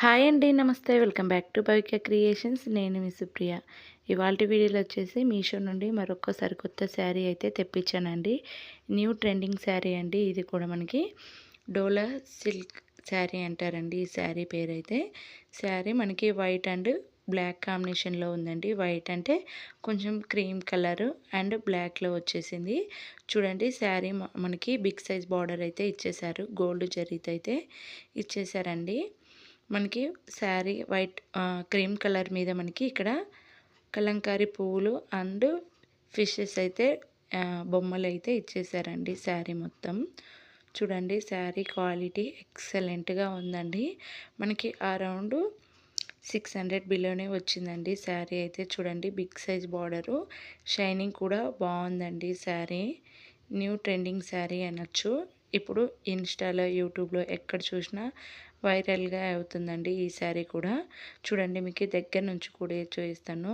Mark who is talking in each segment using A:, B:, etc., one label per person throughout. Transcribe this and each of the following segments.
A: Hi అండి. నమస్తే. Welcome back to Bhavika Creations. నేను మీ సుప్రియ. ఇవాల్టి వీడియోలో వచ్చేసి మీషో నుండి మరొక సరికొత్త శారీ అయితే తెప్పించానండి. న్యూ ట్రెండింగ్ శారీ అండి. ఇది కూడా మనకి డోలా సిల్క్ శారీ అంటారండి. ఈ శారీ పేరైతే. శారీ మనకి వైట్ అండ్ బ్లాక్ కాంబినేషన్లో ఉందండి. వైట్ అంటే కొంచెం క్రీమ్ కలరు అండ్ బ్లాక్లో వచ్చేసింది. చూడండి శారీ మనకి బిగ్ సైజ్ బార్డర్ అయితే ఇచ్చేసారు. గోల్డ్ జరీతో అయితే ఇచ్చేసారండి. మనకి శారీ వైట్ క్రీమ్ కలర్ మీద మనకి ఇక్కడ కలంకారీ పువ్వులు అండ్ ఫిషెస్ అయితే బొమ్మలు అయితే ఇచ్చేసారండి శారీ మొత్తం. చూడండి శారీ క్వాలిటీ ఎక్సలెంట్గా ఉందండి. మనకి అరౌండ్ 600 బిలోనే వచ్చిందండి శారీ అయితే. చూడండి బిగ్ సైజ్ బార్డరు, షైనింగ్ కూడా బాగుందండి శారీ. న్యూ ట్రెండింగ్ శారీ అనొచ్చు. ఇప్పుడు ఇన్స్టాలో, యూట్యూబ్లో ఎక్కడ చూసినా వైరల్గా అవుతుందండి ఈ శారీ కూడా. చూడండి మీకు దగ్గర నుంచి కూడా చూపిస్తాను.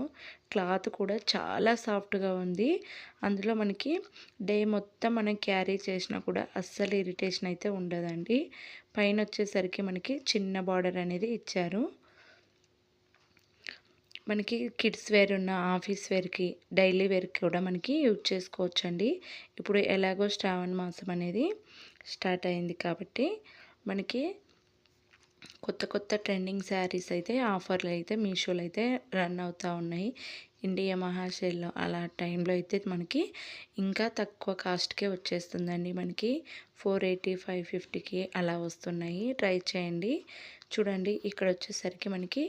A: క్లాత్ కూడా చాలా సాఫ్ట్గా ఉంది. అందులో మనకి డే మొత్తం మనం క్యారీ చేసినా కూడా అస్సలు ఇరిటేషన్ అయితే ఉండదండి. పైన వచ్చేసరికి మనకి చిన్న బార్డర్ అనేది ఇచ్చారు. మనకి కిడ్స్ వేర్ ఉన్న ఆఫీస్ వేర్కి, డైలీ వేర్కి కూడా మనకి యూజ్ చేసుకోవచ్చండి. ఇప్పుడు ఎలాగో శ్రావణ మాసం అనేది స్టార్ట్ అయింది కాబట్టి మనకి కొత్త ట్రెండింగ్ శారీస్ అయితే ఆఫర్లు అయితే మీషోలో అయితే రన్ అవుతూ ఉన్నాయి. ఇండియా మహాసేల్లో అలా టైంలో అయితే మనకి ఇంకా తక్కువ కాస్ట్కే వచ్చేస్తుందండి. మనకి 480, 550కి అలా వస్తున్నాయి. ట్రై చేయండి. చూడండి ఇక్కడ వచ్చేసరికి మనకి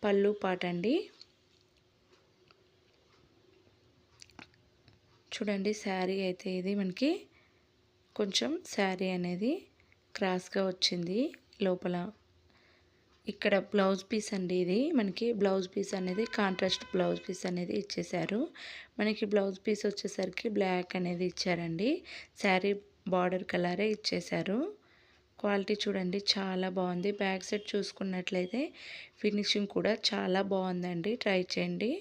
A: పళ్ళు పాట అండి. చూడండి శారీ అయితే ఇది మనకి కొంచెం శారీ అనేది క్రాస్గా వచ్చింది. లోపల ఇక్కడ బ్లౌజ్ పీస్ అండి. ఇది మనకి బ్లౌజ్ పీస్ అనేది కాంట్రాస్ట్ బ్లౌజ్ పీస్ అనేది ఇచ్చేసారు. మనకి బ్లౌజ్ పీస్ వచ్చేసరికి బ్లాక్ అనేది ఇచ్చారండి. శారీ బార్డర్ కలరే ఇచ్చేసారు. క్వాలిటీ చూడండి చాలా బాగుంది. బ్యాక్ సైడ్ చూసుకున్నట్లయితే ఫినిషింగ్ కూడా చాలా బాగుందండి. ట్రై చేయండి.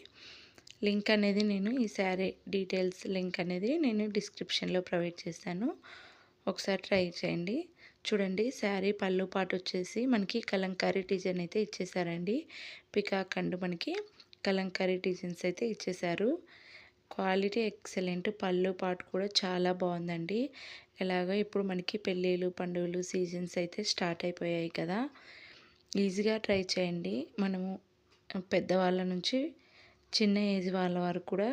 A: లింక్ అనేది నేను ఈ శారీ డీటెయిల్స్ లింక్ అనేది నేను డిస్క్రిప్షన్లో ప్రొవైడ్ చేశాను. ఒకసారి ట్రై చేయండి. చూడండి శారీ పళ్ళు పాటు వచ్చేసి మనకి కలంకారీ డిజైన్ అయితే ఇచ్చేసారండి. పికాక్ అండ్ మనకి కలంకారీ డిజైన్స్ అయితే ఇచ్చేసారు. Quality excellent. పళ్ళు పాటు కూడా చాలా బాగుందండి. ఎలాగో ఇప్పుడు మనకి పెళ్ళిళ్ళు, పండుగలు సీజన్స్ అయితే స్టార్ట్ అయిపోయాయి కదా. ఈజీగా ట్రై చేయండి. మనము పెద్దవాళ్ళ నుంచి చిన్న ఏజ్ వాళ్ళ వరకు కూడా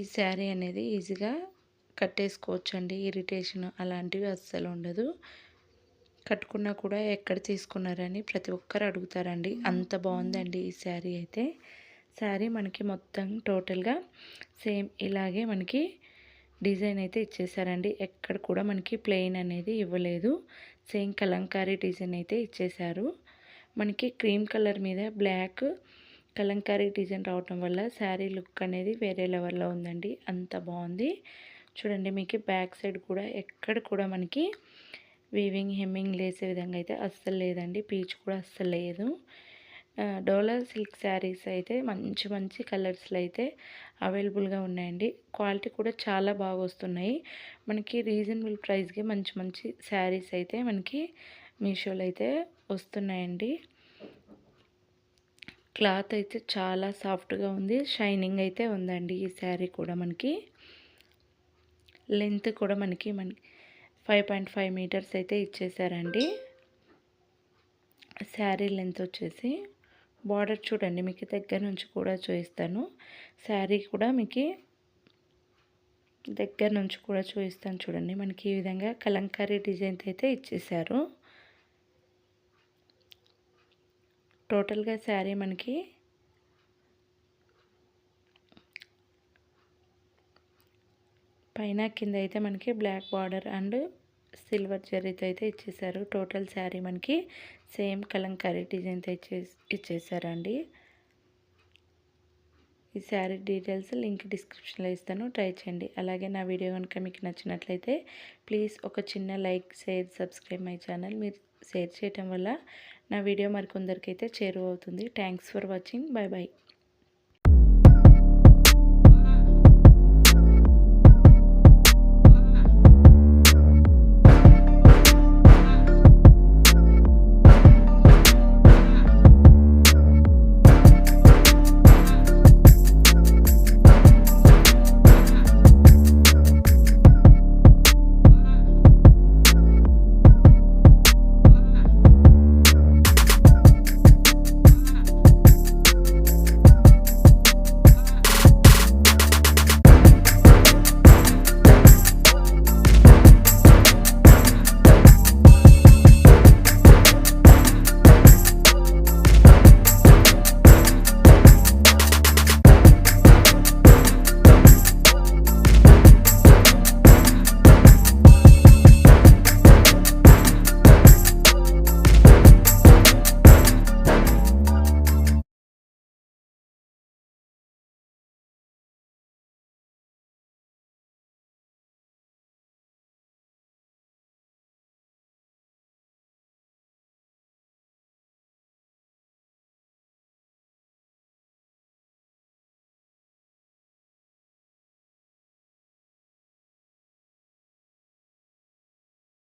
A: ఈ శారీ అనేది ఈజీగా కట్టేసుకోవచ్చండి. ఇరిటేషన్ అలాంటివి అస్సలు ఉండదు. కట్టుకున్నా కూడా ఎక్కడ తీసుకున్నారని ప్రతి ఒక్కరు అడుగుతారండి. అంత బాగుందండి ఈ శారీ అయితే. శారీ మనకి మొత్తం టోటల్గా సేమ్ ఇలాగే మనకి డిజైన్ అయితే ఇచ్చేసారండి. ఎక్కడ కూడా మనకి ప్లెయిన్ అనేది ఇవ్వలేదు. సేమ్ కలంకారీ డిజైన్ అయితే ఇచ్చేసారు. మనకి క్రీమ్ కలర్ మీద బ్లాక్ కలంకారీ డిజైన్ రావటం వల్ల శారీ లుక్ అనేది వేరే లెవెల్లో ఉందండి. అంత బాగుంది. చూడండి మీకు బ్యాక్ సైడ్ కూడా ఎక్కడ కూడా మనకి వీవింగ్ హెమ్మింగ్ లేసే విధంగా అయితే అస్సలు లేదండి. పీచ్ కూడా అస్సలు లేదు. డోలా సిల్క్ శారీస్ అయితే మంచి కలర్స్లో అయితే అవైలబుల్గా ఉన్నాయండి. క్వాలిటీ కూడా చాలా బాగా వస్తున్నాయి. మనకి రీజనబుల్ ప్రైస్కి మంచి శారీస్ అయితే మనకి మీషోలో అయితే వస్తున్నాయండి. క్లాత్ అయితే చాలా సాఫ్ట్గా ఉంది. షైనింగ్ అయితే ఉందండి ఈ శారీ కూడా. మనకి లెంత్ కూడా మనకి 5.5 మీటర్స్ అయితే ఇచ్చేసారండి. శారీ లెంత్ వచ్చేసి బార్డర్ చూడండి మీకు దగ్గర నుంచి కూడా చూపిస్తాను. శారీ కూడా మీకు దగ్గర నుంచి కూడా చూపిస్తాను. చూడండి మనకి ఈ విధంగా కలంకారీ డిజైన్ అయితే ఇచ్చేసారు. టోటల్గా శారీ మనకి పైన కింద అయితే మనకి బ్లాక్ బార్డర్ అండ్ సిల్వర్ జరీతో అయితే ఇచ్చేసారు. టోటల్ శారీ మనకి సేమ్ కలంకారీ డిజైన్తో ఇచ్చేసారండి. ఈ శారీ డీటెయిల్స్ లింక్ డిస్క్రిప్షన్లో ఇస్తాను. ట్రై చేయండి. అలాగే నా వీడియో కనుక మీకు నచ్చినట్లయితే ప్లీజ్ ఒక చిన్న like, share, subscribe my channel. మీరు షేర్ చేయటం వల్ల నా వీడియో మరికొందరికైతే చేరువవుతుంది. Thanks for watching. Bye bye.